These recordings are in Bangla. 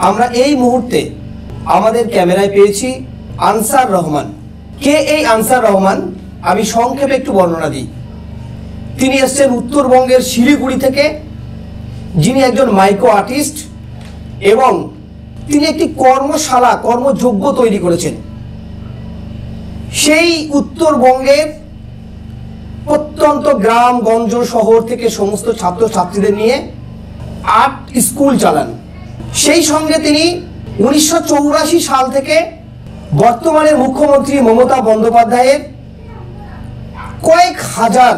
আমরা এই মুহূর্তে আমাদের ক্যামেরায় পেয়েছি আনসার রহমান। কে এই আনসার রহমান? আমি সংক্ষেপে একটু বর্ণনা দিই। তিনি এসেছেন উত্তরবঙ্গের শিলিগুড়ি থেকে, যিনি একজন মাইক্রো আর্টিস্ট এবং তিনি একটি কর্মশালা কর্মযজ্ঞ তৈরি করেছেন। সেই উত্তরবঙ্গের প্রত্যন্ত গ্রামগঞ্জ শহর থেকে সমস্ত ছাত্রছাত্রীদের নিয়ে আর্ট স্কুল চালান। সেই সঙ্গে তিনি 1984 সাল থেকে বর্তমানের মুখ্যমন্ত্রী মমতা বন্দ্যোপাধ্যায়ের কয়েক হাজার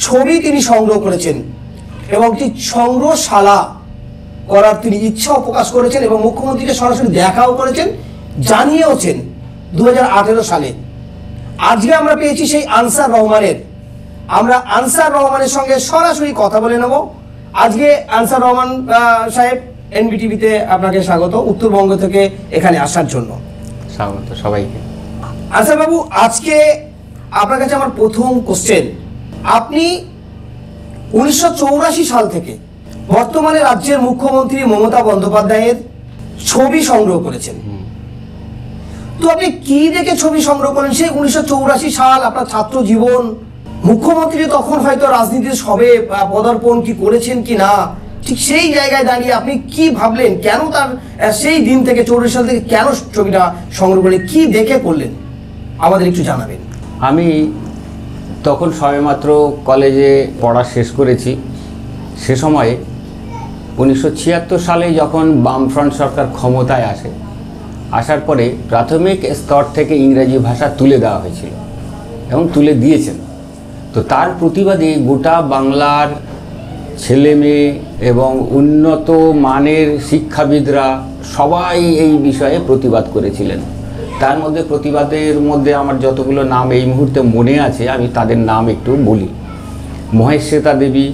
ছবি তিনি সংগ্রহ করেছেন এবং একটি সংগ্রহশালা করার তিনি ইচ্ছাও প্রকাশ করেছেন এবং মুখ্যমন্ত্রীকে সরাসরি দেখাও করেছেন, জানিয়েওছেন 2018 সালে। আজকে আমরা পেয়েছি সেই আনসার রহমানের। আমরা আনসার রহমানের সঙ্গে সরাসরি কথা বলে নেব। আজকে আনসার রহমান সাহেব, এনবিটিভিতে আপনাকে স্বাগত, উত্তরবঙ্গ থেকে এখানে আসার জন্য। স্বাগত সবাইকে। আনসার বাবু, আজকে আপনার কাছে আমার প্রথম কোশ্চেন, আপনি 1984 সাল থেকে বর্তমানে রাজ্যের মুখ্যমন্ত্রী মমতা বন্দ্যোপাধ্যায়ের ছবি সংগ্রহ করেছেন। তো আপনি কি দেখে ছবি সংগ্রহ করেন? সেই 1984 সাল, আপনার ছাত্র জীবন, মুখ্যমন্ত্রী তখন হয়তো রাজনীতির সবে পদার্পণ কি করেছেন কি না, ঠিক সেই জায়গায় দাঁড়িয়ে আপনি কি ভাবলেন? কেন তার সেই দিন থেকে 84 সাল থেকে কেন ছবিটা সংগ্রহ করলেন? কি দেখে করলেন আমাদের একটু জানাবেন। আমি তখন সবেমাত্র কলেজে পড়া শেষ করেছি। সে সময়ে 1976 সালে যখন বামফ্রন্ট সরকার ক্ষমতায় আসে, আসার পরে প্রাথমিক স্তর থেকে ইংরেজি ভাষা তুলে দেওয়া হয়েছিল এবং তুলে দিয়েছেন। তো তার প্রতিবাদে গোটা বাংলার ছেলে মেয়ে এবং উন্নত মানের শিক্ষাবিদরা সবাই এই বিষয়ে প্রতিবাদ করেছিলেন। তার মধ্যে প্রতিবাদের মধ্যে আমার যতগুলো নাম এই মুহূর্তে মনে আছে আমি তাদের নাম একটু বলি। মহেশ্বেতা দেবী,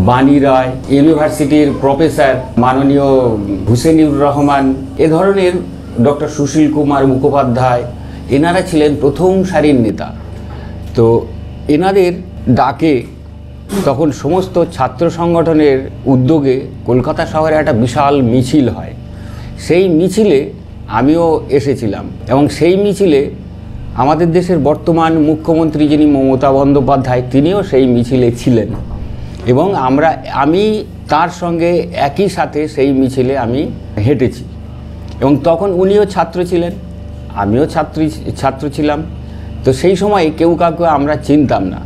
বাণী রায়, ইউনিভার্সিটির প্রফেসর মাননীয় হুসেনুর রহমান, এ ধরনের ডক্টর সুশীল কুমার মুখোপাধ্যায়, এনারা ছিলেন প্রথম সারির নেতা। তো এনাদের ডাকে তখন সমস্ত ছাত্র সংগঠনের উদ্যোগে কলকাতা শহরে একটা বিশাল মিছিল হয়। সেই মিছিলে আমিও এসেছিলাম এবং সেই মিছিলে আমাদের দেশের বর্তমান মুখ্যমন্ত্রী যিনি মমতা বন্দ্যোপাধ্যায়, তিনিও সেই মিছিলে ছিলেন এবং আমি তার সঙ্গে একই সাথে সেই মিছিলে আমি হেঁটেছি এবং তখন উনিও ছাত্র ছিলেন, আমিও ছাত্র ছিলাম। তো সেই সময় কেউ কাউকে আমরা চিনতাম না।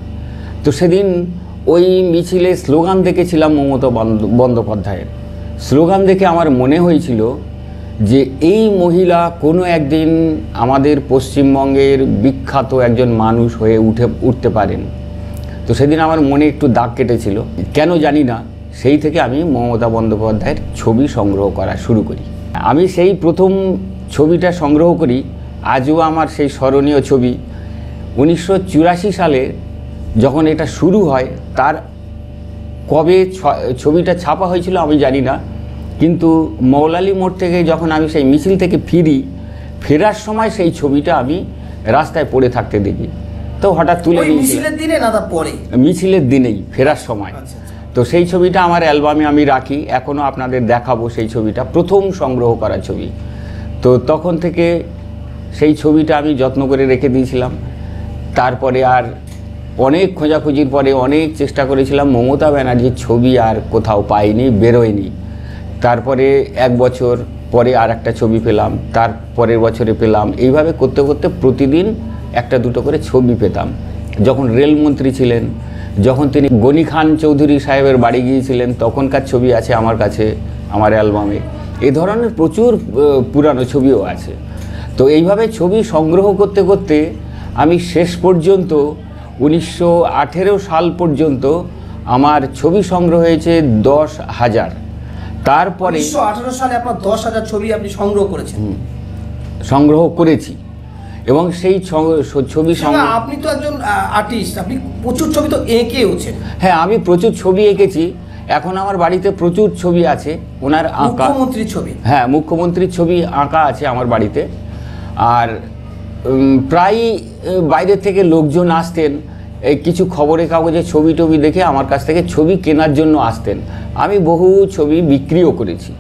তো সেদিন ওই মিছিলে স্লোগান দেখেছিলাম মমতা বন্দ্যোপাধ্যায়ের। স্লোগান দেখে আমার মনে হয়েছিল যে এই মহিলা কোনো একদিন আমাদের পশ্চিমবঙ্গের বিখ্যাত একজন মানুষ হয়ে উঠতে পারেন। তো সেদিন আমার মনে একটু দাগ কেটেছিল, কেন জানি না। সেই থেকে আমি মমতা বন্দ্যোপাধ্যায়ের ছবি সংগ্রহ করা শুরু করি। আমি সেই প্রথম ছবিটা সংগ্রহ করি, আজও আমার সেই স্মরণীয় ছবি। 1984 সালে যখন এটা শুরু হয়, তার কবে ছবিটা ছাপা হয়েছিল আমি জানি না, কিন্তু মৌলালি মোড় থেকে যখন আমি সেই মিছিল থেকে ফেরার সময় সেই ছবিটা আমি রাস্তায় পড়ে থাকতে দেখি। তো হঠাৎ তুলে নিয়েছি। মিছিলের দিনে না তার পরে? মিছিলের দিনেই, ফেরার সময়। তো সেই ছবিটা আমার অ্যালবামে আমি রাখি, এখনও আপনাদের দেখাবো সেই ছবিটা, প্রথম সংগ্রহ করা ছবি। তো তখন থেকে সেই ছবিটা আমি যত্ন করে রেখে দিয়েছিলাম। তারপরে আর অনেক খোঁজাখুঁজির পরে অনেক চেষ্টা করেছিলাম, মমতা ব্যানার্জির ছবি আর কোথাও পাইনি, বেরোয়নি। তারপরে 1 বছর পরে আর একটা ছবি পেলাম, তার পরের বছরে পেলাম। এইভাবে করতে করতে প্রতিদিন একটা দুটো করে ছবি পেতাম। যখন রেলমন্ত্রী ছিলেন, যখন তিনি গনি খান চৌধুরী সাহেবের বাড়ি গিয়েছিলেন, তখনকার ছবি আছে আমার কাছে, আমার অ্যালবামে। এই ধরনের প্রচুর পুরানো ছবিও আছে। তো এইভাবে ছবি সংগ্রহ করতে করতে আমি শেষ পর্যন্ত 1918 সাল পর্যন্ত আমার ছবি সংগ্রহ হয়েছে 10,000। তারপরে 1918 সালে আপনার 10,000 ছবি আপনি সংগ্রহ করেছি এবং সেই ছবি আপনি তো একজন আর্টিস্ট, আপনি প্রচুর ছবি তো এঁকেওছেন। হ্যাঁ, আমি প্রচুর ছবি এঁকেছি। এখন আমার বাড়িতে প্রচুর ছবি আছে ওনার আঁকা, মুখ্যমন্ত্রীর ছবি। হ্যাঁ, মুখ্যমন্ত্রীর ছবি আঁকা আছে আমার বাড়িতে। আর প্রায় বাইরে থেকে লোকজন আসতেন, এই কিছু খবরের কাগজে ছবি টবি দেখে আমার কাছ থেকে ছবি কেনার জন্য আসতেন। আমি বহু ছবি বিক্রিও করেছি।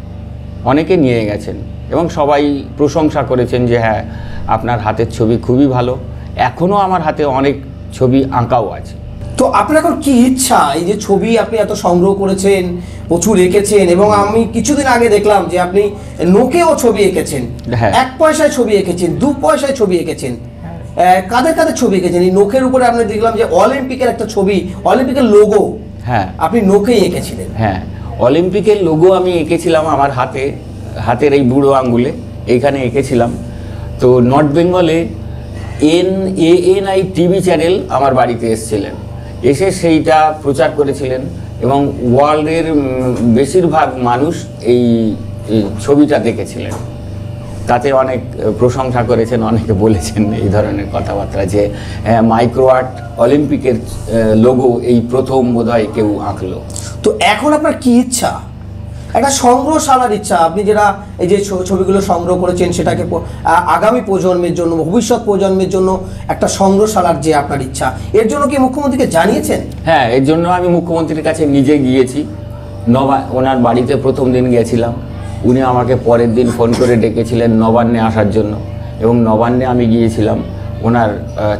অনেকে নিয়ে গেছেন এবং সবাই প্রশংসা করেছেন যে হ্যাঁ আপনার হাতের ছবি খুবই ভালো। এখনও আমার হাতে অনেক ছবি আঁকাও আছে। তো আপনার এখন কি ইচ্ছা, এই যে ছবি আপনি এত সংগ্রহ করেছেন, প্রচুর এঁকেছেন, এবং আমি কিছুদিন আগে দেখলাম যে আপনি নোকেও ছবি এঁকেছেন, হ্যাঁ। 1 পয়সায় ছবি এঁকেছেন, 2 পয়সায় ছবি এঁকেছেন, কাদের কাদের ছবি এঁকেছেন? এই নোকের উপরে আপনি দেখলাম যে অলিম্পিকের একটা ছবি, অলিম্পিকের লোগো হ্যাঁ আপনি নোকেই এঁকেছিলেন। হ্যাঁ, অলিম্পিকের লোগো আমি এঁকেছিলাম আমার হাতের এই বুড়ো আঙ্গুলে এইখানে এঁকেছিলাম। তো নর্থ বেঙ্গলে NANI টিভি চ্যানেল আমার বাড়িতে এসেছিলেন, এসে সেইটা প্রচার করেছিলেন এবং ওয়ার্ল্ডের বেশিরভাগ মানুষ এই ছবিটা দেখেছিলেন। তাতে অনেক প্রশংসা করেছেন, অনেকে বলেছেন এই ধরনের কথাবার্তা যে মাইক্রো আর্ট অলিম্পিকের লোগো এই প্রথম বোধহয় কেউ আঁকলো। তো এখন আপনার কি ইচ্ছা? একটা সংগ্রহশালার ইচ্ছা, আপনি যেটা এই যে ছবিগুলো সংগ্রহ করেছেন সেটাকে আগামী প্রজন্মের জন্য, ভবিষ্যৎ প্রজন্মের জন্য একটা সংগ্রহশালার যে আপনার ইচ্ছা, এর জন্য কি মুখ্যমন্ত্রীকে জানিয়েছেন? হ্যাঁ, এর জন্য আমি মুখ্যমন্ত্রীর কাছে নিজে গিয়েছি। ওনার বাড়িতে প্রথম দিন গেছিলাম, উনি আমাকে পরের দিন ফোন করে ডেকেছিলেন নবান্নে আসার জন্য, এবং নবান্নে আমি গিয়েছিলাম। ওনার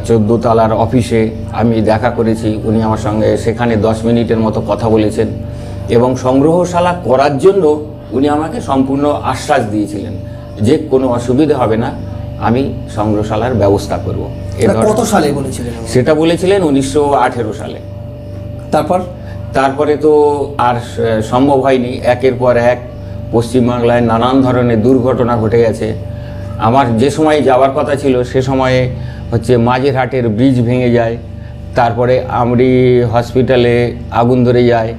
14 তলার অফিসে আমি দেখা করেছি, উনি আমার সঙ্গে সেখানে 10 মিনিটের মতো কথা বলেছেন এবং সংগ্রহশালা করার জন্য উনি আমাকে সম্পূর্ণ আশ্বাস দিয়েছিলেন যে কোনো অসুবিধা হবে না, আমি সংগ্রহশালার ব্যবস্থা করব। কত সালে বলেছিলেন? সেটা বলেছিলেন 1918 সালে। তারপরে তো আর সম্ভব হয়নি। একের পর এক পশ্চিমবাংলায় নানান ধরনের দুর্ঘটনা ঘটে গেছে। আমার যে সময় যাওয়ার কথা ছিল সে সময়ে মাঝেরহাটের ব্রিজ ভেঙে যায়, তারপরে আমরি হসপিটালে আগুন ধরে যায়।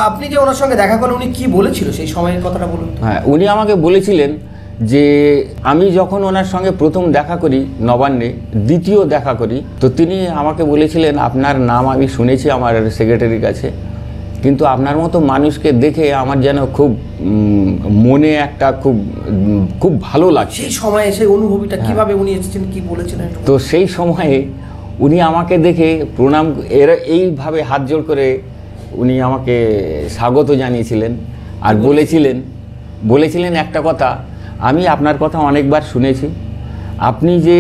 আপনি যে ওনার সঙ্গে দেখা করেন, উনি কি বলেছিল সেই সময়ের কথাটা বলুন। হ্যাঁ, উনি আমাকে বলেছিলেন যে আমি যখন ওনার সঙ্গে প্রথম দেখা করি নবান্নে, দ্বিতীয় দেখা করি, তো তিনি আমাকে বলেছিলেন আপনার নাম আমি শুনেছি আমার সেক্রেটারির কাছে, কিন্তু আপনার মতো মানুষকে দেখে আমার যেন খুব মনে একটা খুব ভালো লাগছে। সেই সময়ে সেই অনুভূতিটা কিভাবে উনি এসেছেন, কি বলেছিলেন? তো সেই সময়ে উনি আমাকে দেখে প্রণাম এইভাবে হাত জোড় করে উনি আমাকে স্বাগত জানিয়েছিলেন আর বলেছিলেন একটা কথা, আমি আপনার কথা অনেকবার শুনেছি, আপনি যে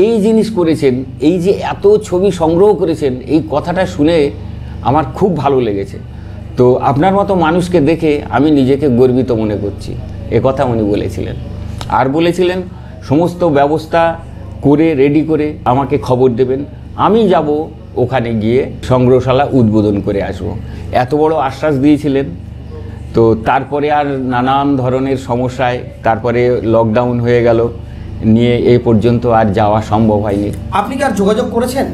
এই জিনিস করেছেন, এই যে এত ছবি সংগ্রহ করেছেন, এই কথাটা শুনে আমার খুব ভালো লেগেছে। তো আপনার মতো মানুষকে দেখে আমি নিজেকে গর্বিত মনে করছি, এ কথা উনি বলেছিলেন। আর বলেছিলেন সমস্ত ব্যবস্থা করে রেডি করে আমাকে খবর দেবেন, আমি যাব ওখানে গিয়ে সংগ্রহশালা উদ্বোধন করে আসব। এত বড় আশ্বাস দিয়েছিলেন। তো তারপরে আর নানান ধরনের সমস্যায় তারপরে লকডাউন হয়ে গেল, নিয়ে এই পর্যন্ত আর যাওয়া সম্ভব হয়নি। আপনি কি আর যোগাযোগ করেছেন?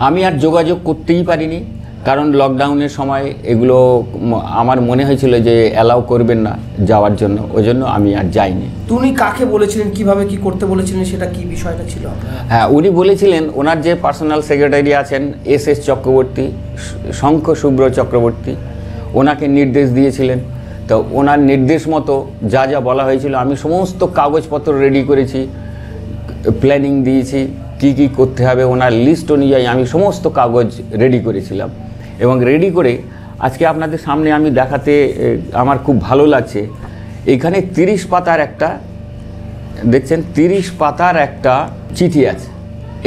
আমি আর যোগাযোগ করতেই পারিনি, কারণ লকডাউনের সময় এগুলো আমার মনে হয়েছিল যে অ্যালাউ করবেন না যাওয়ার জন্য, ওই জন্য আমি আর যাইনি। উনি কাকে বলেছিলেন, কিভাবে কি করতে বলেছিলেন, সেটা কি বিষয়টা ছিল? হ্যাঁ, উনি বলেছিলেন ওনার যে পার্সোনাল সেক্রেটারি আছেন SS চক্রবর্তী, শঙ্খ শুভ্র চক্রবর্তী, ওনাকে নির্দেশ দিয়েছিলেন। তো ওনার নির্দেশ মতো যা যা বলা হয়েছিল আমি সমস্ত কাগজপত্র রেডি করেছি, প্ল্যানিং দিয়েছি, কি কি করতে হবে ওনার লিস্ট অনুযায়ী আমি সমস্ত কাগজ রেডি করেছিলাম। এবং রেডি করে আজকে আপনাদের সামনে আমি দেখাতে আমার খুব ভালো লাগছে। এখানে 30 পাতার একটা দেখছেন, 30 পাতার একটা চিঠি আছে।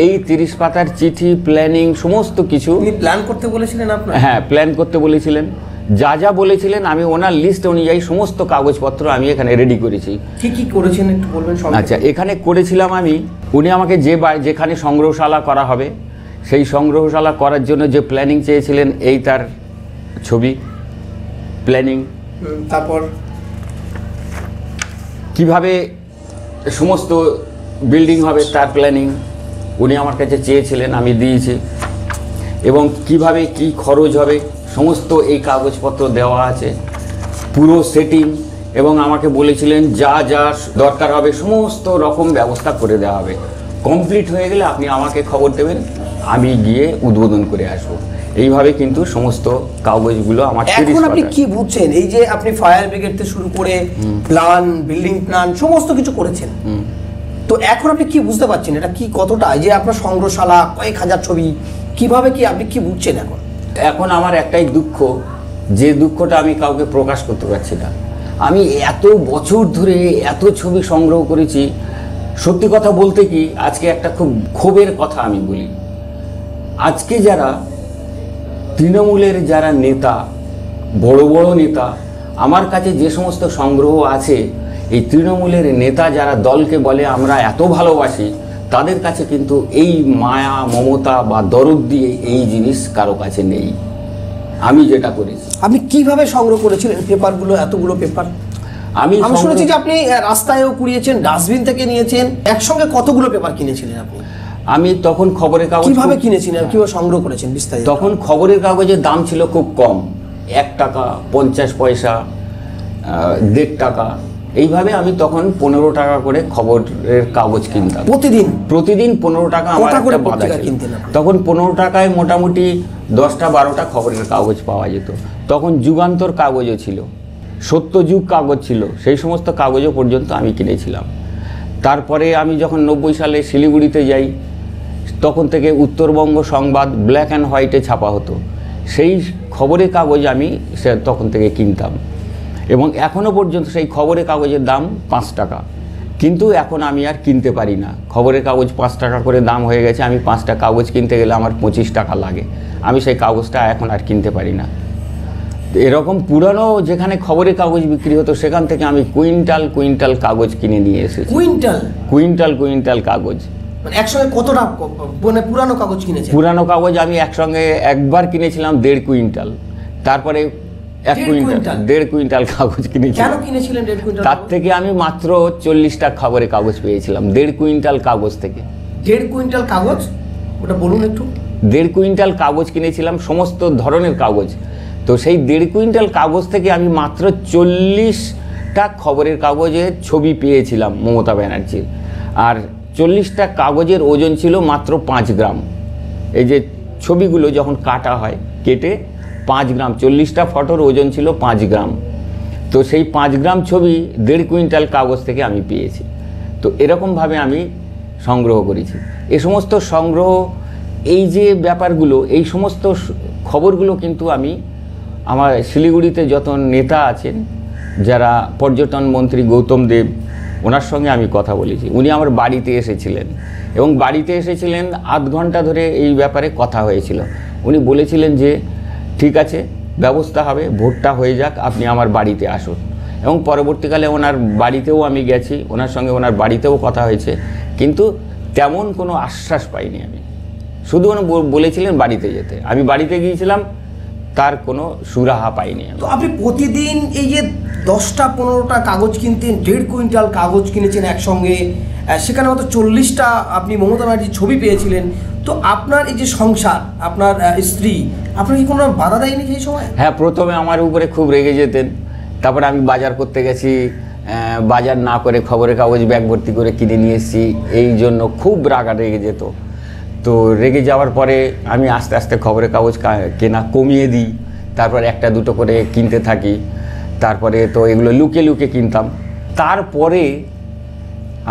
এই 30 পাতার চিঠি, প্ল্যানিং, সমস্ত কিছু প্ল্যান করতে বলেছিলেন আপনার? হ্যাঁ, প্ল্যান করতে বলেছিলেন। যা যা বলেছিলেন আমি ওনার লিস্ট অনুযায়ী সমস্ত কাগজপত্র আমি এখানে রেডি করেছি। কি কি করেছেন একটু বলবেন? আচ্ছা, এখানে করেছিলাম আমি, উনি আমাকে যেখানে সংগ্রহশালা করা হবে সেই সংগ্রহশালা করার জন্য যে প্ল্যানিং চেয়েছিলেন, এই তার ছবি, প্ল্যানিং, তারপর কিভাবে সমস্ত বিল্ডিং হবে তার প্ল্যানিং উনি আমার কাছে চেয়েছিলেন, আমি দিয়েছি। এবং কিভাবে কি খরচ হবে সমস্ত এই কাগজপত্র দেওয়া আছে, পুরো সেটিং। এবং আমাকে বলেছিলেন যা যা দরকার হবে সমস্ত রকম ব্যবস্থা করে দেওয়া হবে। কমপ্লিট হয়ে গেলে আপনি আমাকে খবর দেবেন, আমি গিয়ে উদ্বোধন করে আসবো। এইভাবে কিন্তু সমস্ত কাগজগুলো আমার। এখন আপনি কি বুঝছেন, এই যে আপনি ফায়ার ব্রিগেড থেকে শুরু করে প্ল্যান, বিল্ডিং প্ল্যান সমস্ত কিছু করেছেন, তো এখন আপনি কি বুঝতে পারছেন এটা কি কতটা, যে আপনার সংগ্রহশালা, কয়েক হাজার ছবি, কিভাবে কি আপনি কি বুঝছেন এখন? এখন আমার একটাই দুঃখ, যে দুঃখটা আমি কাউকে প্রকাশ করতে পারছি না। আমি এত বছর ধরে এত ছবি সংগ্রহ করেছি। সত্যি কথা বলতে কি, আজকে একটা খুব ক্ষোভের কথা আমি বলি, আজকে যারা তৃণমূলের যারা নেতা, বড় বড় নেতা, আমার কাছে যে সমস্ত সংগ্রহ আছে, এই তৃণমূলের নেতা যারা দলকে বলে আমরা এত ভালোবাসি, তাদের কাছে কিন্তু এই মায়া মমতা বা দরদ দিয়ে এই জিনিস কারো কাছে নেই। আমি যেটা করেছি। আপনি কিভাবে সংগ্রহ করেছিলেন পেপারগুলো, এতগুলো পেপার? আমি শুনেছি যে আপনি রাস্তায়ও কুড়িয়েছেন, ডাস্টবিন থেকে নিয়েছেন, একসঙ্গে কতগুলো পেপার কিনেছিলেন আপনি? আমি তখন খবরের কাগজ কিভাবে কিনেছিলেন, কিভাবে সংগ্রহ করেছেন বিস্তারিত? তখন খবরের কাগজের দাম ছিল খুব কম, 1 টাকা 50 পয়সা, 1.5 টাকা, এইভাবে আমি তখন 15 টাকা করে খবরের কাগজ কিনতাম প্রতিদিন 15 টাকা আমার একটা বাধা ছিল। তখন 15 টাকায় মোটামুটি 10টা 12টা খবরের কাগজ পাওয়া যেত। তখন যুগান্তর কাগজও ছিল, সত্যযুগ কাগজ ছিল, সেই সমস্ত কাগজও পর্যন্ত আমি কিনেছিলাম। তারপরে আমি যখন 90 সালে শিলিগুড়িতে যাই, তখন থেকে উত্তরবঙ্গ সংবাদ ব্ল্যাক অ্যান্ড হোয়াইটে ছাপা হতো, সেই খবরের কাগজ আমি তখন থেকে কিনতাম। এবং এখনও পর্যন্ত সেই খবরের কাগজের দাম 5 টাকা, কিন্তু এখন আমি আর কিনতে পারি না। খবরের কাগজ 5 টাকা করে দাম হয়ে গেছে, আমি 5টা কাগজ কিনতে গেলে আমার 25 টাকা লাগে, আমি সেই কাগজটা এখন আর কিনতে পারি না। এরকম পুরানো যেখানে খবরের কাগজ বিক্রি হতো, সেখান থেকে আমি কুইন্টাল কুইন্টাল কাগজ কিনে নিয়ে এসেছি। কুইন্টাল কাগজ। মানে একসঙ্গে কতটা মানে পুরানো কাগজ কিনেছেন? পুরানো কাগজ আমি একসঙ্গে একবার কিনেছিলাম 1.5 কুইন্টাল, তারপরে 1.5 কুইন্টাল কাগজ কিনেছিলাম। কেন কিনেছিলেন 1.5 কুইন্টাল? তার থেকে আমি মাত্র 40টা খবরের কাগজ পেয়েছিলাম 1.5 কুইন্টাল কাগজ থেকে। 1.5 কুইন্টাল কাগজ, ওটা বলুন একটু। 1.5 কুইন্টাল কাগজ কিনেছিলাম, সমস্ত ধরনের কাগজ। তো সেই 1.5 কুইন্টাল কাগজ থেকে আমি মাত্র 40টা খবরের কাগজের ছবি পেয়েছিলাম মমতা ব্যানার্জির, আর 40টা কাগজের ওজন ছিল মাত্র 5 গ্রাম। এই যে ছবিগুলো যখন কাটা হয়, কেটে 5 গ্রাম, 40টা ফটোর ওজন ছিল 5 গ্রাম। তো সেই 5 গ্রাম ছবি 1.5 কুইন্টাল কাগজ থেকে আমি পেয়েছি। তো এরকমভাবে আমি সংগ্রহ করেছি। এ সমস্ত সংগ্রহ, এই যে ব্যাপারগুলো, এই সমস্ত খবরগুলো কিন্তু আমি আমার শিলিগুড়িতে যত নেতা আছেন, যারা পর্যটন মন্ত্রী গৌতম দেব, ওনার সঙ্গে আমি কথা বলেছি। উনি আমার বাড়িতে এসেছিলেন এবং বাড়িতে এসেছিলেন, আধ ঘন্টা ধরে এই ব্যাপারে কথা হয়েছিল। উনি বলেছিলেন যে ঠিক আছে, ব্যবস্থা হবে, ভোটটা হয়ে যাক, আপনি আমার বাড়িতে আসুন। এবং পরবর্তীকালে ওনার বাড়িতেও আমি গেছি, ওনার সঙ্গে ওনার বাড়িতেও কথা হয়েছে, কিন্তু তেমন কোনো আশ্বাস পাইনি আমি। শুধু উনি বলেছিলেন বাড়িতে যেতে, আমি বাড়িতে গিয়েছিলাম, তার কোনো সুরাহা পাইনি। তো আপনি প্রতিদিন এই যে 10টা 15টা কাগজ কিনতেন, 1.5 কুইন্টাল কাগজ কিনেছেন একসঙ্গে, সেখানে হয়তো 40টা আপনি মমতা ব্যানার্জির ছবি পেয়েছিলেন। তো আপনার এই যে সংসার, আপনার স্ত্রী, আপনার কি কোনো বাধা দেয়নি সেই সময়? হ্যাঁ, প্রথমে আমার উপরে খুব রেগে যেতেন। তারপরে আমি বাজার করতে গেছি, বাজার না করে খবরের কাগজ ব্যাগ ভর্তি করে কিনে নিয়ে এসেছি, এই জন্য খুব রাগা রেগে যেত। তো রেগে যাওয়ার পরে আমি আস্তে আস্তে খবরের কাগজ কেনা কমিয়ে দিই, তারপর 1টা 2টো করে কিনতে থাকি। তারপরে তো এগুলো লুকিয়ে লুকিয়ে কিনতাম। তারপরে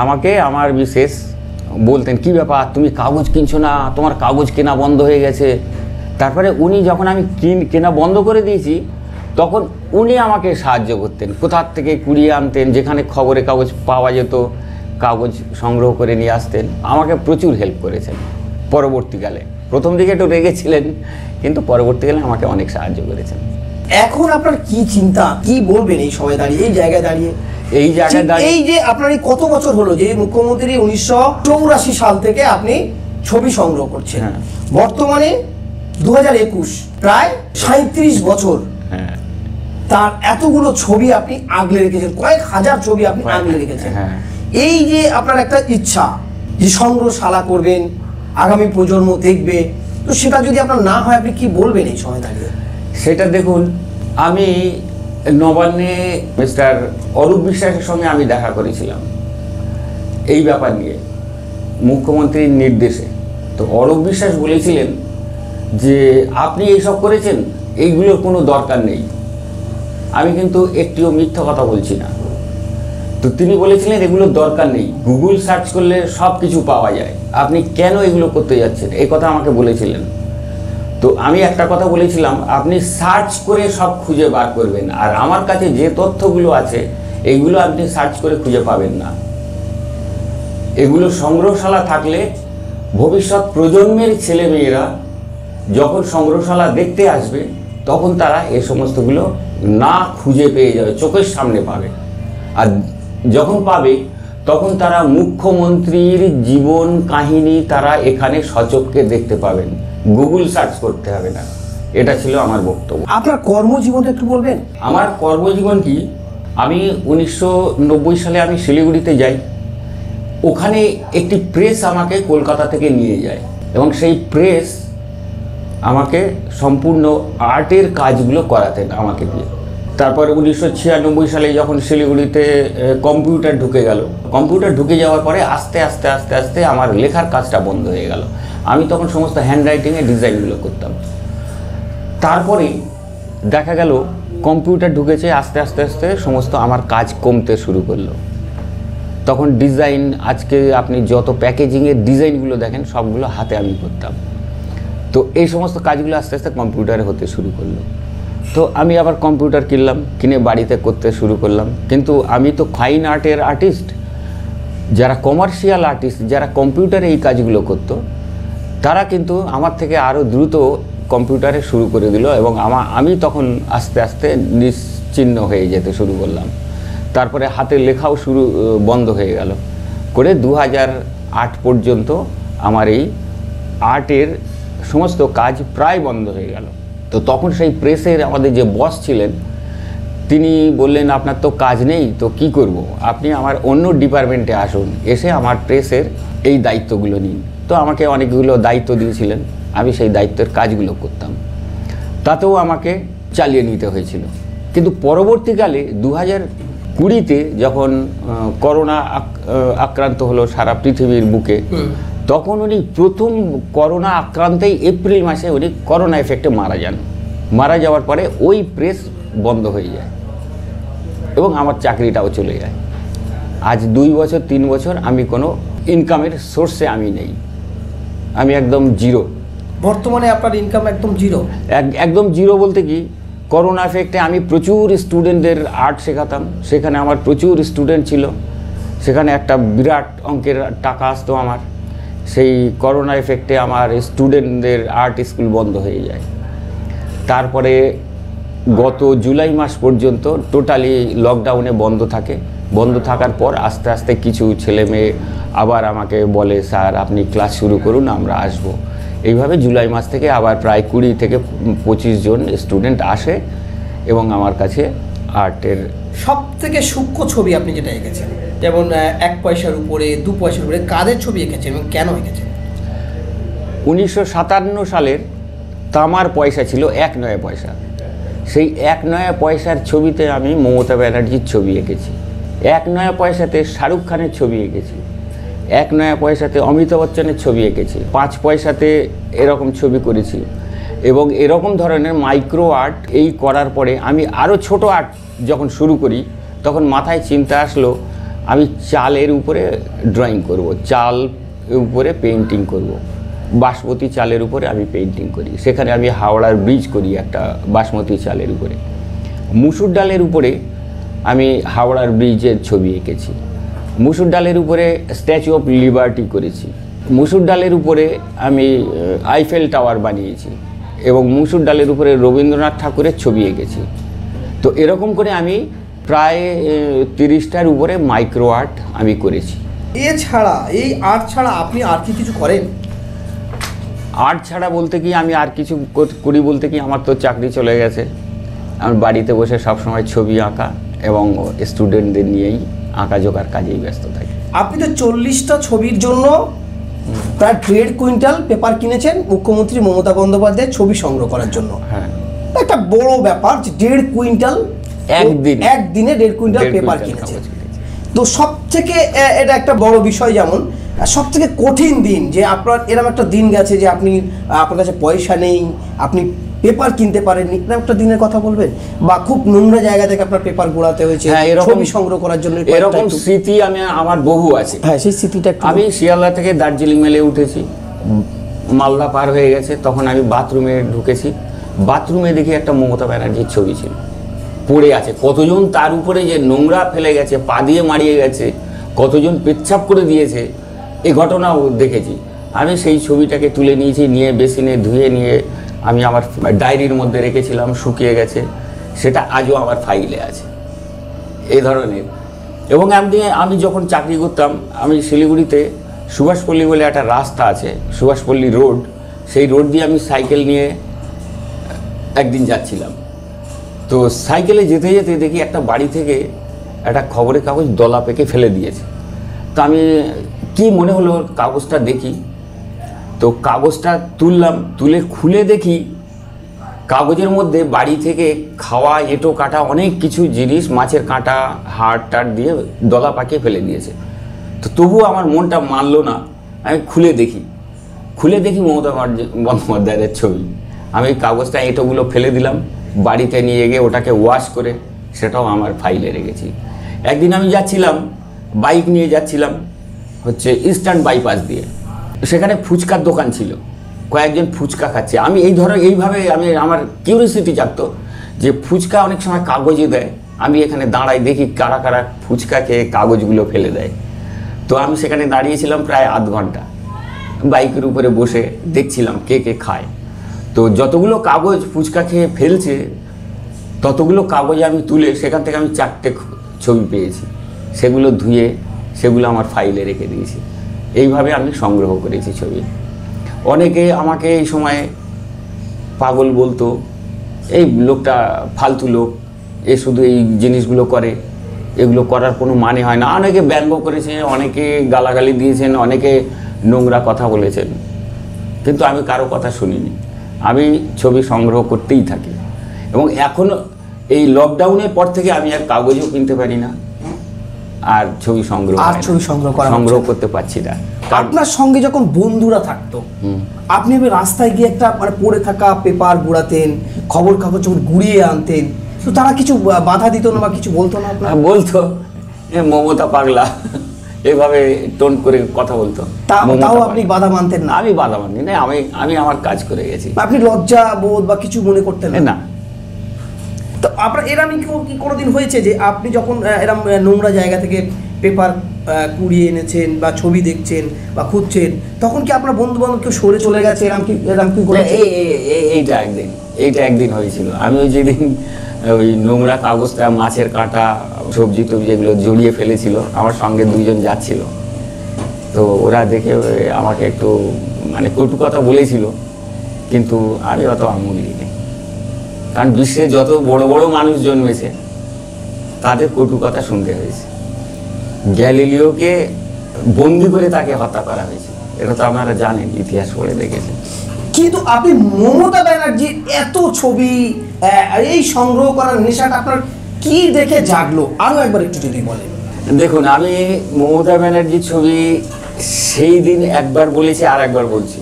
আমাকে আমার বিশেষ বলতেন, কী ব্যাপার, তুমি কাগজ কিনছো না, তোমার কাগজ কেনা বন্ধ হয়ে গেছে। তারপরে উনি যখন আমি কেনা বন্ধ করে দিয়েছি, তখন উনি আমাকে সাহায্য করতেন, কোথার থেকে কুড়িয়ে আনতেন, যেখানে খবরের কাগজ পাওয়া যেত কাগজ সংগ্রহ করে নিয়ে আসতেন, আমাকে প্রচুর হেল্প করেছেন পরবর্তীকালে। প্রথম দিকে একটু রেগেছিলেন, কিন্তু পরবর্তীকালে আমাকে অনেক সাহায্য করেছেন। এখন আপনার কি চিন্তা, কি বলবেন এই সময় দাঁড়িয়ে, এই জায়গায় দাঁড়িয়ে? এই যে আপনার এই কত বছর হলো যে মুখ্যমন্ত্রী 1984 সাল থেকে আপনি ছবি সংগ্রহ করছেন, বর্তমানে 2021, প্রায় 37 বছর, তার এতগুলো ছবি আপনি আগলে রেখেছেন, কয়েক হাজার ছবি আপনি আগলে রেখেছেন। এই যে আপনার একটা ইচ্ছা যে সংগ্রহশালা করবেন, আগামী প্রজন্ম দেখবে, তো সেটা যদি আপনার না হয়, আপনি কি বলবেন এই সময় দাঁড়িয়ে? সেটা দেখুন, আমি নবান্নে মিস্টার অরূপ বিশ্বাসের সঙ্গে আমি দেখা করেছিলাম এই ব্যাপার নিয়ে, মুখ্যমন্ত্রীর নির্দেশে। তো অরূপ বিশ্বাস বলেছিলেন যে আপনি এইসব করেছেন, এইগুলোর কোনো দরকার নেই। আমি কিন্তু একটিও মিথ্যা কথা বলছি না। তো তিনি বলেছিলেন এগুলোর দরকার নেই, গুগল সার্চ করলে সব কিছু পাওয়া যায়, আপনি কেন এগুলো করতে যাচ্ছেন, এই কথা আমাকে বলেছিলেন। তো আমি একটা কথা বলেছিলাম, আপনি সার্চ করে সব খুঁজে বার করবেন, আর আমার কাছে যে তথ্যগুলো আছে এইগুলো আপনি সার্চ করে খুঁজে পাবেন না। এগুলো সংগ্রহশালা থাকলে ভবিষ্যৎ প্রজন্মের ছেলেমেয়েরা যখন সংগ্রহশালা দেখতে আসবে তখন তারা এই সমস্তগুলো না খুঁজে পেয়ে যাবে, চোখের সামনে পাবে। আর যখন পাবে তখন তারা মুখ্যমন্ত্রীর জীবন কাহিনী তারা এখানে সচক্ষে দেখতে পাবেন, গুগল সার্চ করতে হবে না। এটা ছিল আমার বক্তব্য। আপনার কর্মজীবনটা একটু বলবেন? আমার কর্মজীবন কি, আমি 1990 সালে আমি শিলিগুড়িতে যাই। ওখানে একটি প্রেস আমাকে কলকাতা থেকে নিয়ে যায় এবং সেই প্রেস আমাকে সম্পূর্ণ আর্টের কাজগুলো করাতেন আমাকে দিয়ে। তারপরে 1996 সালে যখন শিলিগুড়িতে কম্পিউটার ঢুকে গেল, কম্পিউটার ঢুকে যাওয়ার পরে আস্তে আস্তে আস্তে আস্তে আমার লেখার কাজটা বন্ধ হয়ে গেল। আমি তখন সমস্ত হ্যান্ডরাইটিংয়ে ডিজাইনগুলো করতাম। তারপরে দেখা গেল কম্পিউটার ঢুকেছে, আস্তে আস্তে আস্তে সমস্ত আমার কাজ কমতে শুরু করলো। তখন ডিজাইন, আজকে আপনি যত প্যাকেজিংয়ের ডিজাইনগুলো দেখেন সবগুলো হাতে আমি করতাম। তো এই সমস্ত কাজগুলো আস্তে আস্তে কম্পিউটারে হতে শুরু করলো। তো আমি আবার কম্পিউটার কিনলাম, কিনে বাড়িতে করতে শুরু করলাম। কিন্তু আমি তো ফাইন আর্টের আর্টিস্ট, যারা কমার্শিয়াল আর্টিস্ট, যারা কম্পিউটারে এই কাজগুলো করতো তারা কিন্তু আমার থেকে আরও দ্রুত কম্পিউটারে শুরু করে দিল এবং আমি তখন আস্তে আস্তে নিশ্চিহ্ন হয়ে যেতে শুরু করলাম। তারপরে হাতের লেখাও বন্ধ হয়ে গেল করে 2008 পর্যন্ত আমার এই আর্টের সমস্ত কাজ প্রায় বন্ধ হয়ে গেল। তো তখন সেই প্রেসের আমাদের যে বস ছিলেন তিনি বললেন, আপনার তো কাজ নেই, তো কি করব, আপনি আমার অন্য ডিপার্টমেন্টে আসুন, এসে আমার প্রেসের এই দায়িত্বগুলো নিন। তো আমাকে অনেকগুলো দায়িত্ব দিয়েছিলেন, আমি সেই দায়িত্বের কাজগুলো করতাম। তাতেও আমাকে চালিয়ে নিতে হয়েছিল। কিন্তু পরবর্তীকালে 2020-তে যখন করোনা আক্রান্ত হলো সারা পৃথিবীর বুকে, তখন উনি প্রথম করোনা আক্রান্তেই এপ্রিল মাসে উনি করোনা এফেক্টে মারা যান। মারা যাওয়ার পরে ওই প্রেস বন্ধ হয়ে যায় এবং আমার চাকরিটাও চলে যায়। আজ 2 বছর 3 বছর আমি কোনো ইনকামের সোর্সে আমি নেই, আমি একদম জিরো। বর্তমানে আপনার ইনকাম একদম জিরো? একদম জিরো বলতে কি, করোনা এফেক্টে আমি প্রচুর স্টুডেন্টদের আর্ট শেখাতাম, সেখানে আমার প্রচুর স্টুডেন্ট ছিল, সেখানে একটা বিরাট অঙ্কের টাকা আসতো আমার। সেই করোনা এফেক্টে আমার স্টুডেন্টদের আর্ট স্কুল বন্ধ হয়ে যায়। তারপরে গত জুলাই মাস পর্যন্ত টোটালি লকডাউনে বন্ধ থাকে। বন্ধ থাকার পর আস্তে আস্তে কিছু ছেলে মেয়ে আবার আমাকে বলে, স্যার আপনি ক্লাস শুরু করুন, আমরা আসব। এইভাবে জুলাই মাস থেকে আবার প্রায় 20 থেকে 25 জন স্টুডেন্ট আসে এবং আমার কাছে আর্টের সব থেকে সূক্ষ্ম ছবি আপনি যেটা এঁকেছেন, যেমন 1 পয়সার উপরে 2 পয়সার উপরে, কাদের ছবি এঁকেছেন এবং কেন এঁকেছেন? 1957 সালের তামার পয়সা ছিল 1 নয়া পয়সা। সেই 1 নয়া পয়সার ছবিতে আমি মমতা ব্যানার্জির ছবি এঁকেছি। 1 নয়া পয়সাতে শাহরুখ খানের ছবি এঁকেছি। 1 নয়া পয়সাতে অমিতাভ বচ্চনের ছবি এঁকেছি। 5 পয়সাতে এরকম ছবি করেছি। এবং এরকম ধরনের মাইক্রো আর্ট এই করার পরে আমি আরও ছোট আর্ট যখন শুরু করি তখন মাথায় চিন্তা আসলো আমি চালের উপরে ড্রয়িং করব, চাল উপরে পেইন্টিং করব। বাসমতি চালের উপরে আমি পেইন্টিং করি, সেখানে আমি হাওড়ার ব্রিজ করি একটা বাসমতি চালের উপরে। মুসুর ডালের উপরে আমি হাওড়ার ব্রিজের ছবি এঁকেছি। মুসুর ডালের উপরে স্ট্যাচু অফ লিবার্টি করেছি। মুসুর ডালের উপরে আমি আইফেল টাওয়ার বানিয়েছি এবং মুসুর ডালের উপরে রবীন্দ্রনাথ ঠাকুরের ছবি এঁকেছি। তো এরকম করে আমি প্রায় 30টার উপরে মাইক্রো আর্ট আমি করেছি। এছাড়া এই আর্ট ছাড়া আপনি আর কি কিছু করেন? আর্ট ছাড়া বলতে কি আমি আর কিছু করি বলতে কি, আমার তো চাকরি চলে গেছে। আমি বাড়িতে বসে সবসময় ছবি আঁকা এবং স্টুডেন্টদের নিয়েই আঁকাঝোঁকার কাজেই ব্যস্ত থাকি। আপনি তো 40টা ছবির জন্য প্রায় 1.5 কুইন্টাল পেপার কিনেছেন মুখ্যমন্ত্রী মমতা বন্দ্যোপাধ্যায়ের ছবি সংগ্রহ করার জন্য। হ্যাঁ, একটা বড় ব্যাপার যে 1.5 কুইন্টাল একদিনে 1.5 কুইন্টাল পেপার কিনেছেন। তো সব থেকে এটা একটা বড় বিষয়। যেমন সব থেকে কঠিন দিন যে আপনার এরকম একটা দিন গেছে যে আপনি আপনার কাছে পয়সা নেই, আপনি পেপার কিনতে পারেননি, এরকম একটা দিনের কথা বলবেন? বা খুব নোংরা জায়গা থেকে আপনার পেপার ঘোরাতে হয়েছে ছবি সংগ্রহ করার জন্য, এরকম স্মৃতি আমার বহু আছে। হ্যাঁ, সেই স্মৃতিটা একটু। আমি শিয়ালদা থেকে দার্জিলিং মেলে উঠেছি, মালদা পার হয়ে গেছে, তখন আমি বাথরুমে ঢুকেছি। বাথরুমে দেখি একটা মমতা ব্যানার্জির ছবি ছিল, পড়ে আছে। কতজন তার উপরে যে নোংরা ফেলে গেছে, পা দিয়ে মারিয়ে গেছে, কতজন পেচ্ছাপ করে দিয়েছে, এই ঘটনাও দেখেছি। আমি সেই ছবিটাকে তুলে নিয়েছি, নিয়ে বেসিনে ধুয়ে নিয়ে আমি আমার ডায়েরির মধ্যে রেখেছিলাম, শুকিয়ে গেছে, সেটা আজও আমার ফাইলে আছে এই ধরনের। এবং আমি যখন চাকরি করতাম, আমি শিলিগুড়িতে সুভাষপল্লী বলে একটা রাস্তা আছে, সুভাষপল্লী রোড, সেই রোড দিয়ে আমি সাইকেল নিয়ে একদিন যাচ্ছিলাম। তো সাইকেলে যেতে যেতে দেখি একটা বাড়ি থেকে একটা খবরের কাগজ দলা পেকে ফেলে দিয়েছে। তো আমি কি মনে হলো, কাগজটা দেখি, তো কাগজটা তুললাম, তুলে খুলে দেখি কাগজের মধ্যে বাড়ি থেকে খাওয়া এঁটো কাটা অনেক কিছু জিনিস, মাছের কাঁটা, হাড় টাড় দিয়ে দলা পাকিয়ে ফেলে দিয়েছে। তো তবুও আমার মনটা মানলো না, আমি খুলে দেখি মমতা বন্দ্যোপাধ্যায়ের ছবি। আমি কাগজটা এঁটোগুলো ফেলে দিলাম, বাড়িতে নিয়ে গিয়ে ওটাকে ওয়াশ করে সেটাও আমার ফাইলে রেখেছি। একদিন আমি যাচ্ছিলাম, বাইক নিয়ে যাচ্ছিলাম হচ্ছে ইস্টার্ন বাইপাস দিয়ে, সেখানে ফুচকার দোকান ছিল, কয়েকজন ফুচকা খাচ্ছে। আমি এইভাবে আমার কিউরিওসিটি জাগতো যে ফুচকা অনেক সময় কাগজে দেয়, আমি এখানে দাঁড়াই দেখি কারা কারা ফুচকা খেয়ে কাগজগুলো ফেলে দেয়। তো আমি সেখানে দাঁড়িয়েছিলাম প্রায় আধ ঘন্টা, বাইকের উপরে বসে দেখছিলাম কে কে খায়। তো যতগুলো কাগজ ফুচকা খেয়ে ফেলছে, ততগুলো কাগজ আমি তুলে সেখান থেকে আমি 4টে ছবি পেয়েছি, সেগুলো ধুয়ে সেগুলো আমার ফাইলে রেখে দিয়েছি। এইভাবে আমি সংগ্রহ করেছি ছবি। অনেকে আমাকে এই সময় পাগল বলতো, এই লোকটা ফালতু লোক, এ শুধু এই জিনিসগুলো করে, এগুলো করার কোনো মানে হয় না। অনেকে ব্যঙ্গ করেছে, অনেকে গালাগালি দিয়েছেন, অনেকে নোংরা কথা বলেছেন, কিন্তু আমি কারো কথা শুনিনি। আমি ছবি সংগ্রহ করতেই থাকি। এবং এখনও এই লকডাউনের পর থেকে আমি আর কাগজও কিনতে পারি না, আর ছবি সংগ্রহ করতে পারছি না। আপনার সঙ্গে যখন বন্ধুরা থাকতো, আপনি রাস্তায় গিয়ে একটা পড়ে থাকা পেপার গুড়াতেন, খবর কাগজ যখন গুড়িয়ে আনতেন, তো তারা কিছু বাধা দিত না বা কিছু বলতো না? আপনার বলতো মমতা পাগলা, এভাবে টোন করে কথা বলতো। তাও আপনি বাধা মানতেন না? আমি বাধা মানি না, আমি আমার কাজ করে গেছি। আপনি লজ্জা বোধ বা কিছু মনে করতেন না? তো আপনার এরম কি কোনোদিন হয়েছে যে আপনি যখন এরম নোংরা জায়গা থেকে পেপার কুড়িয়ে এনেছেন বা ছবি দেখছেন বা খুঁজছেন, তখন কি আপনার বন্ধু বান্ধব কেউ সরে চলে গেছে? এরম কি করেছে? এইটা একদিন হয়েছিল। আমি ওই যেদিন ওই নোংরা কাগজটা, মাছের কাঁটা, সবজি টবজি এগুলো জড়িয়ে ফেলেছিল, আমার সঙ্গে 2জন যাচ্ছিল। তো ওরা দেখে আমাকে একটু কটু কথা বলেছিল, কিন্তু আমি অত আঙুল দিইনি। কারণ বিশ্বে যত বড় বড় মানুষ জন্মেছে, তাদের কটু কথা শুনতে হয়েছে। গ্যালিলিওকে বন্দি করে তাকে হত্যা করা হয়েছে, এটা তো আপনারা জানেন, ইতিহাস পড়ে দেখেছেন। কিন্তু আপনি মমতা ব্যানার্জির এত ছবি, এই সংগ্রহ করার নেশাটা আপনার কি দেখে জাগলো, আরো একবার একটু যদি বলেন। দেখুন, আমি মমতা ব্যানার্জির ছবি সেই দিন একবার বলেছি, আর একবার বলছি।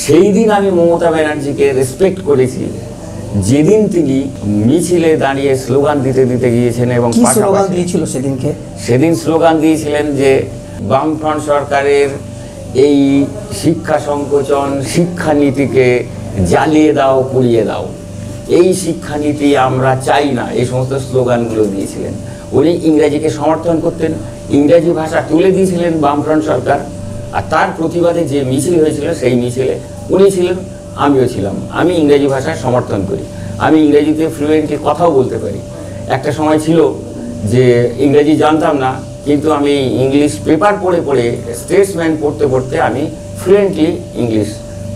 সেই দিন আমি মমতা ব্যানার্জিকে রেসপেক্ট করেছি যেদিন তিনি মিছিলে দাঁড়িয়ে স্লোগান দিতে গিয়েছেন। এবং সেদিন স্লোগান দিয়েছিলেন যে বামফ্রন্ট সরকারের এই শিক্ষা সংকোচন, শিক্ষানীতিকে জ্বালিয়ে দাও, পুড়িয়ে দাও, এই শিক্ষানীতি আমরা চাই না, এই সমস্ত স্লোগানগুলো দিয়েছিলেন। উনি ইংরেজিকে সমর্থন করতেন, ইংরেজি ভাষা তুলে দিয়েছিলেন বামফ্রন্ট সরকার। আর তার প্রতিবাদে যে মিছিল হয়েছিল, সেই মিছিলে উনি ছিলেন, আমিও ছিলাম। আমি ইংরেজি ভাষার সমর্থন করি, আমি ইংরেজিতে ফ্লুয়েন্টলি কথাও বলতে পারি। একটা সময় ছিল যে ইংরেজি জানতাম না, কিন্তু আমি ইংলিশ পেপার পড়ে পড়ে, স্টেটসম্যান পড়তে পড়তে আমি ফ্লুয়েন্টলি ইংলিশ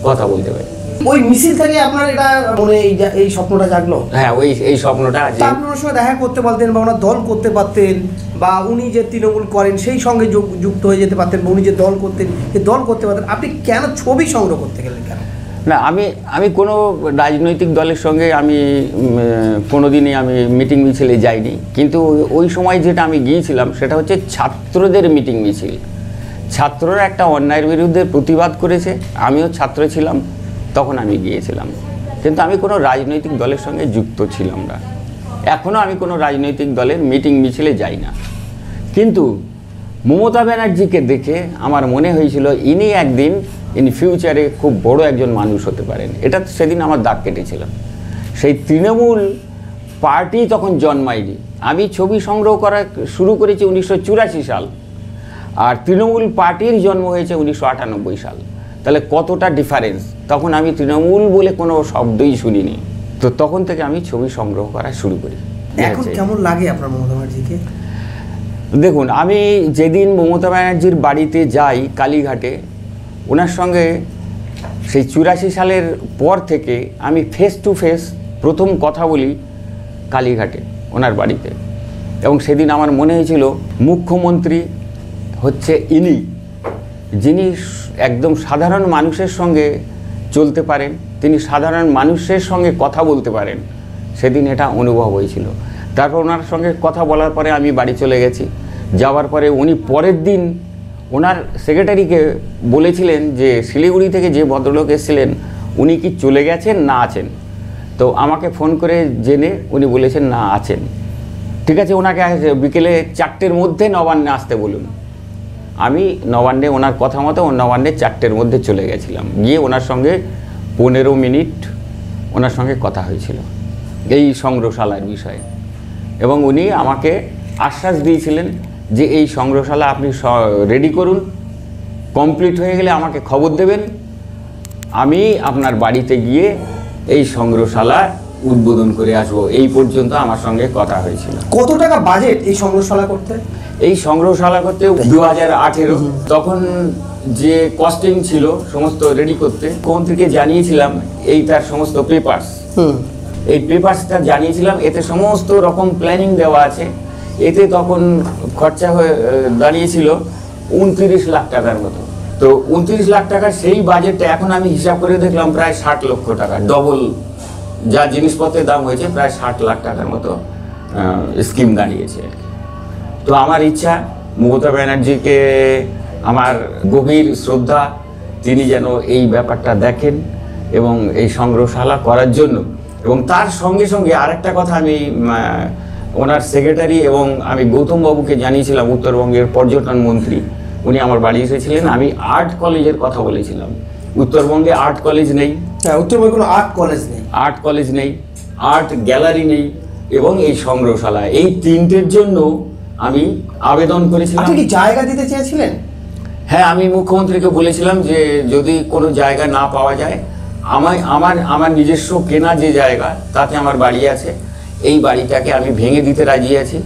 কথা বলতে পারি। ওই মিছিল থেকে আপনার এটা মনে এই স্বপ্নটা জাগলো? হ্যাঁ, এই স্বপ্নটা। আপনি ওনার সঙ্গে দেখা করতে পারতেন বা ওনার দল করতে পারতেন, বা উনি যে তৃণমূল করেন সেই সঙ্গে যুক্ত হয়ে যেতে পারতেন, বা উনি যে দল করতেন সেই দল করতে পারতেন। আপনি কেন ছবি সংগ্রহ করতে গেলেন কেন? না, আমি কোনো রাজনৈতিক দলের সঙ্গে আমি কোনোদিনই আমি মিটিং মিছিলে যাইনি। কিন্তু ওই সময় যেটা আমি গিয়েছিলাম সেটা হচ্ছে ছাত্রদের মিটিং মিছিল। ছাত্ররা একটা অন্যায়ের বিরুদ্ধে প্রতিবাদ করেছে, আমিও ছাত্র ছিলাম, তখন আমি গিয়েছিলাম। কিন্তু আমি কোনো রাজনৈতিক দলের সঙ্গে যুক্ত ছিলাম না। এখনও আমি কোনো রাজনৈতিক দলের মিটিং মিছিলে যাই না। কিন্তু মমতা ব্যানার্জিকে দেখে আমার মনে হয়েছিল ইনি একদিন ইন ফিউচারে খুব বড় একজন মানুষ হতে পারেন। এটা সেদিন আমার দাগ কেটেছিল। সেই তৃণমূল পার্টি তখন জন্মায়নি। আমি ছবি সংগ্রহ করা শুরু করেছি 1984 সাল, আর তৃণমূল পার্টির জন্ম হয়েছে 1998 সাল। তাহলে কতটা ডিফারেন্স! তখন আমি তৃণমূল বলে কোনো শব্দই শুনিনি। তো তখন থেকে আমি ছবি সংগ্রহ করা শুরু করি। এখন কেমন লাগে আপনার মমতা ব্যানার্জিকে? দেখুন, আমি যেদিন মমতা ব্যানার্জির বাড়িতে যাই কালীঘাটে, ওনার সঙ্গে সেই 84 সালের পর থেকে আমি ফেস টু ফেস প্রথম কথা বলি কালীঘাটে ওনার বাড়িতে। এবং সেদিন আমার মনে হয়েছিল মুখ্যমন্ত্রী হচ্ছে ইনি, যিনি একদম সাধারণ মানুষের সঙ্গে চলতে পারেন, তিনি সাধারণ মানুষের সঙ্গে কথা বলতে পারেন। সেদিন এটা অনুভব হয়েছিল। তারপর ওনার সঙ্গে কথা বলার পরে আমি বাড়ি চলে গেছি। যাওয়ার পরে উনি পরের দিন ওনার সেক্রেটারিকে বলেছিলেন যে শিলিগুড়ি থেকে যে ভদ্রলোক এসেছিলেন উনি কি চলে গেছেন না আছেন। তো আমাকে ফোন করে জেনে উনি বলেছেন না আছেন। ঠিক আছে, ওনাকে বিকেলে 4টের মধ্যে নবান্নে আসতে বলুন। আমি নবান্নে ওনার কথা মতো নবান্নে 4টের মধ্যে চলে গেছিলাম। গিয়ে ওনার সঙ্গে 15 মিনিট ওনার সঙ্গে কথা হয়েছিল এই সংগ্রহশালার বিষয়ে। এবং উনি আমাকে আশ্বাস দিয়েছিলেন যে এই সংগ্রহশালা আপনি রেডি করুন, কমপ্লিট হয়ে গেলে আমাকে খবর দেবেন, আমি আপনার বাড়িতে গিয়ে এই সংগ্রহশালা উদ্বোধন করে আসবো। এই পর্যন্ত আমার সঙ্গে কথা হয়েছিল। কত টাকা বাজেট এই সংগ্রহশালা করতে? এই সংগ্রহশালা করতে 2018 তখন যে কস্টিং ছিল সমস্ত রেডি করতে, মন্ত্রীকে জানিয়েছিলাম এই তার সমস্ত পেপারস, এই পেপারসটা জানিয়েছিলাম, এতে সমস্ত রকম প্ল্যানিং দেওয়া আছে। এতে তখন খরচা হয়ে দাঁড়িয়েছিল 29 লাখ টাকার মতো। তো 29 লাখ টাকার সেই বাজেটটা এখন আমি হিসাব করে দেখলাম প্রায় 60 লক্ষ টাকা, ডবল যা জিনিসপত্রের দাম হয়েছে, প্রায় 60 লাখ টাকার মতো স্কিম দাঁড়িয়েছে। তো আমার ইচ্ছা মমতা ব্যানার্জিকে আমার গভীর শ্রদ্ধা, তিনি যেন এই ব্যাপারটা দেখেন এবং এই সংগ্রহশালা করার জন্য। এবং তার সঙ্গে সঙ্গে আরেকটা কথা আমি ওনার সেক্রেটারি এবং আমি গৌতম বাবুকে জানিয়েছিলাম, উত্তরবঙ্গের পর্যটন মন্ত্রী, উনি আমার বাড়ি এসেছিলেন। আমি আর্ট কলেজের কথা বলেছিলাম। উত্তরবঙ্গে আর্ট কলেজ নেই, উত্তরবঙ্গে কোনো আর্ট কলেজ নেই, আর্ট কলেজ নেই, আর্ট গ্যালারি নেই, এবং এই সংগ্রহশালা, এই তিনটের জন্য আমি আবেদন করেছিলাম। আপনি কি জায়গা দিতে চেয়েছিলেন? হ্যাঁ, আমি মুখ্যমন্ত্রীকে বলেছিলাম যে যদি কোনো জায়গা না পাওয়া যায়, আমার নিজস্ব কেনা যে জায়গা তাতে আমার বাড়ি আছে, এই বাড়িটাকে আমি ভেঙে দিতে রাজি আছি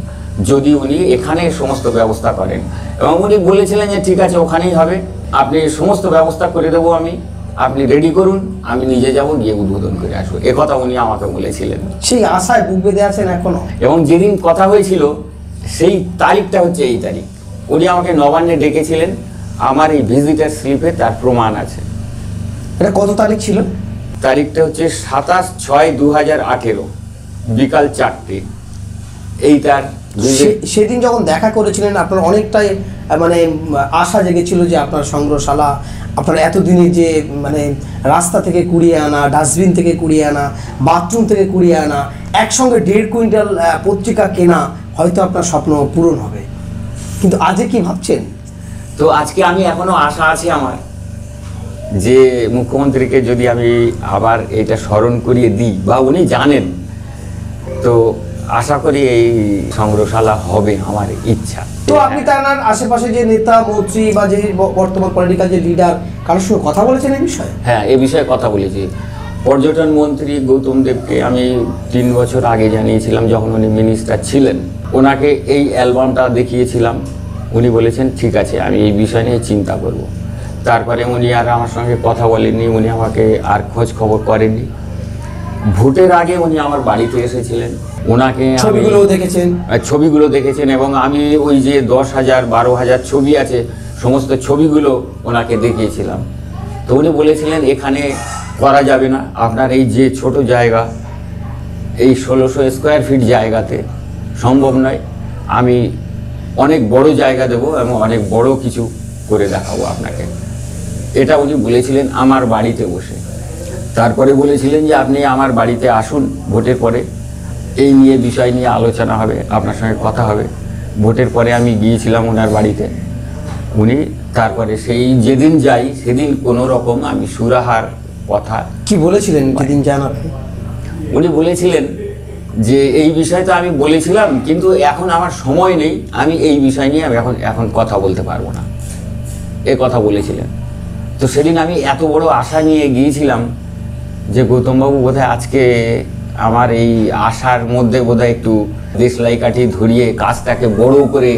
যদি উনি এখানে সমস্ত ব্যবস্থা করেন। এবং উনি বলেছিলেন যে ঠিক আছে, ওখানেই হবে, আপনি সমস্ত ব্যবস্থা করে দেবো আমি, আপনি রেডি করুন, আমি নিজে যাব, গিয়ে উদ্বোধন করে আসবো। একথা উনি আমাকে বলেছিলেন। সেই আশায় বুক বেঁধে আছেন এখনো? এবং যেদিন কথা হয়েছিল সেই তারিখটা হচ্ছে এই তারিখ। উনি আমাকে নবান্নে ডেকেছিলেন, আমার এই ভিজিটার স্লিপে তার প্রমাণ আছে। এটা কত তারিখ ছিল? তারিখটা হচ্ছে 27/6/2018 বিকাল 4টে। এই তার সেদিন যখন দেখা করেছিলেন আপনার অনেকটাই মানে আশা জেগেছিল যে আপনার সংগ্রহশালা, আপনার এতদিনে যে মানে রাস্তা থেকে কুড়িয়ে আনা, ডাস্টবিন থেকে কুড়িয়ে আনা, বাথরুম থেকে কুড়িয়ে আনা, একসঙ্গে 1.5 কুইন্টাল পত্রিকা কেনা, হয়তো আপনার স্বপ্ন পূরণ হবে। কিন্তু আজকে কি ভাবছেন? তো আজকে আমি এখনো আশা আছে আমার যে মুখ্যমন্ত্রীকে যদি আমি আবার এটা স্মরণ করিয়ে দিই, বা উনি জানেন, তো আশা করি এই সংগ্রহশালা হবে, আমার ইচ্ছা। তো আপনি তার আশেপাশে যে নেতা মন্ত্রী বা যে বর্তমান পলিটিক্যাল যে লিডার, কারোর সঙ্গে কথা বলেছেন এই বিষয়ে? হ্যাঁ, এই বিষয়ে কথা বলেছি। পর্যটন মন্ত্রী গৌতম দেবকে আমি 3 বছর আগে জানিয়েছিলাম, যখন উনি মিনিস্টার ছিলেন। ওনাকে এই অ্যালবামটা দেখিয়েছিলাম, উনি বলেছেন ঠিক আছে, আমি এই বিষয় নিয়ে চিন্তা করব। তারপরে উনি আর আমার সঙ্গে কথা বলেননি, উনি আমাকে আর খোঁজ খবর করেননি। ভোটের আগে উনি আমার বাড়িতে এসেছিলেন, ওনাকে ছবিগুলো দেখেছেন, এবং আমি ওই যে 10,000 12,000 ছবি আছে, সমস্ত ছবিগুলো ওনাকে দেখিয়েছিলাম। তো উনি বলেছিলেন এখানে করা যাবে না, আপনার এই যে ছোট জায়গা, এই 1600 স্কোয়ার ফিট জায়গাতে সম্ভব নয়, আমি অনেক বড় জায়গা দেবো এবং অনেক বড় কিছু করে দেখাবো আপনাকে। এটা উনি বলেছিলেন আমার বাড়িতে বসে। তারপরে বলেছিলেন যে আপনি আমার বাড়িতে আসুন, ভোটের পরে এই নিয়ে বিষয় নিয়ে আলোচনা হবে, আপনার সঙ্গে কথা হবে। ভোটের পরে আমি গিয়েছিলাম ওনার বাড়িতে, উনি তারপরে সেই যেদিন যাই সেদিন কোনো রকম আমি সুরাহার কথা, কি বলেছিলেন যেদিন যান আপনি? উনি বলেছিলেন যে এই বিষয় তো আমি বলেছিলাম, কিন্তু এখন আমার সময় নেই, আমি এই বিষয় নিয়ে আমি এখন কথা বলতে পারবো না, এ কথা বলেছিলেন। তো সেদিন আমি এত বড় আশা নিয়ে গিয়েছিলাম যে গৌতমবাবু বোধহয় আজকে আমার এই আশার মধ্যে বোধহয় একটু দেশলাই কাঠি ধরিয়ে কাজটাকে বড় করে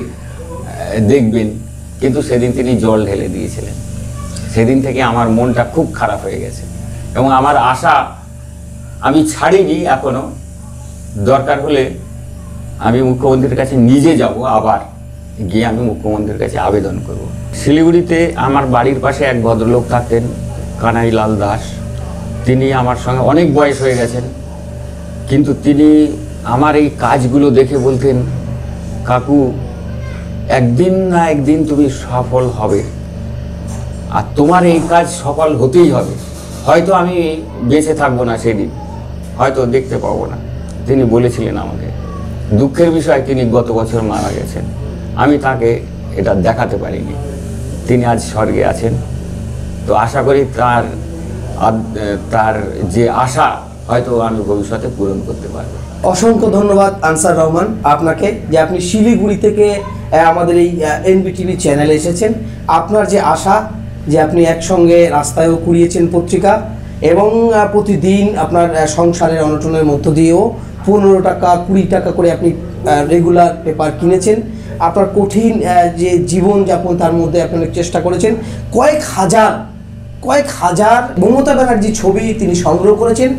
দেখবেন, কিন্তু সেদিন তিনি জল ঢেলে দিয়েছিলেন। সেদিন থেকে আমার মনটা খুব খারাপ হয়ে গেছে এবং আমার আশা আমি ছাড়িনি এখনো। দরকার হলে আমি মুখ্যমন্ত্রীর কাছে নিজে যাব, আবার গিয়ে আমি মুখ্যমন্ত্রীর কাছে আবেদন করব। শিলিগুড়িতে আমার বাড়ির পাশে এক ভদ্রলোক থাকতেন, কানাইলাল দাস। তিনি আমার সঙ্গে অনেক বয়স হয়ে গেছেন, কিন্তু তিনি আমার এই কাজগুলো দেখে বলতেন, কাকু একদিন না একদিন তুমি সফল হবে, আর তোমার এই কাজ সফল হতেই হবে। হয়তো আমি বেঁচে থাকবো না সেদিন, হয়তো দেখতে পাবো না। তিনি বলেছিলেন আমাকে। দুঃখের বিষয় তিনি গত বছর মারা গেছেন, আমি তাকে এটা দেখাতে পারিনি। তিনি আজ স্বর্গে আছেন। তো আশা করি তার যে আশা হয়তো আমি ভবিষ্যতে পূরণ করতে পারবো। অসংখ্য ধন্যবাদ আনসার রহমান আপনাকে, যে আপনি শিলিগুড়ি থেকে আমাদের এই এনবিটিভি চ্যানেলে এসেছেন। আপনার যে আশা, যে আপনি একসঙ্গে রাস্তায়ও কুড়িয়েছেন পত্রিকা, এবং প্রতিদিন আপনার সংসারের অনটনের মধ্য দিয়েও 15 টাকা 20 টাকা করে আপনি রেগুলার পেপার কিনেছেন। আপনার কঠিন যে জীবনযাপন, তার মধ্যে আপনি অনেক চেষ্টা করেছেন। কয়েক হাজার মমতা ব্যানার্জি ছবি তিনি সংগ্রহ করেছেন।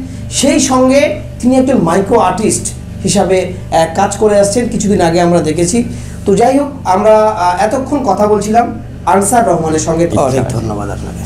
সেই সঙ্গে তিনি একজন মাইক্রো আর্টিস্ট হিসাবে কাজ করে আসছেন, কিছুদিন আগে আমরা দেখেছি। তো যাই হোক, আমরা এতক্ষণ কথা বলছিলাম আনসার রহমানের সঙ্গে। অনেক ধন্যবাদ আপনাকে।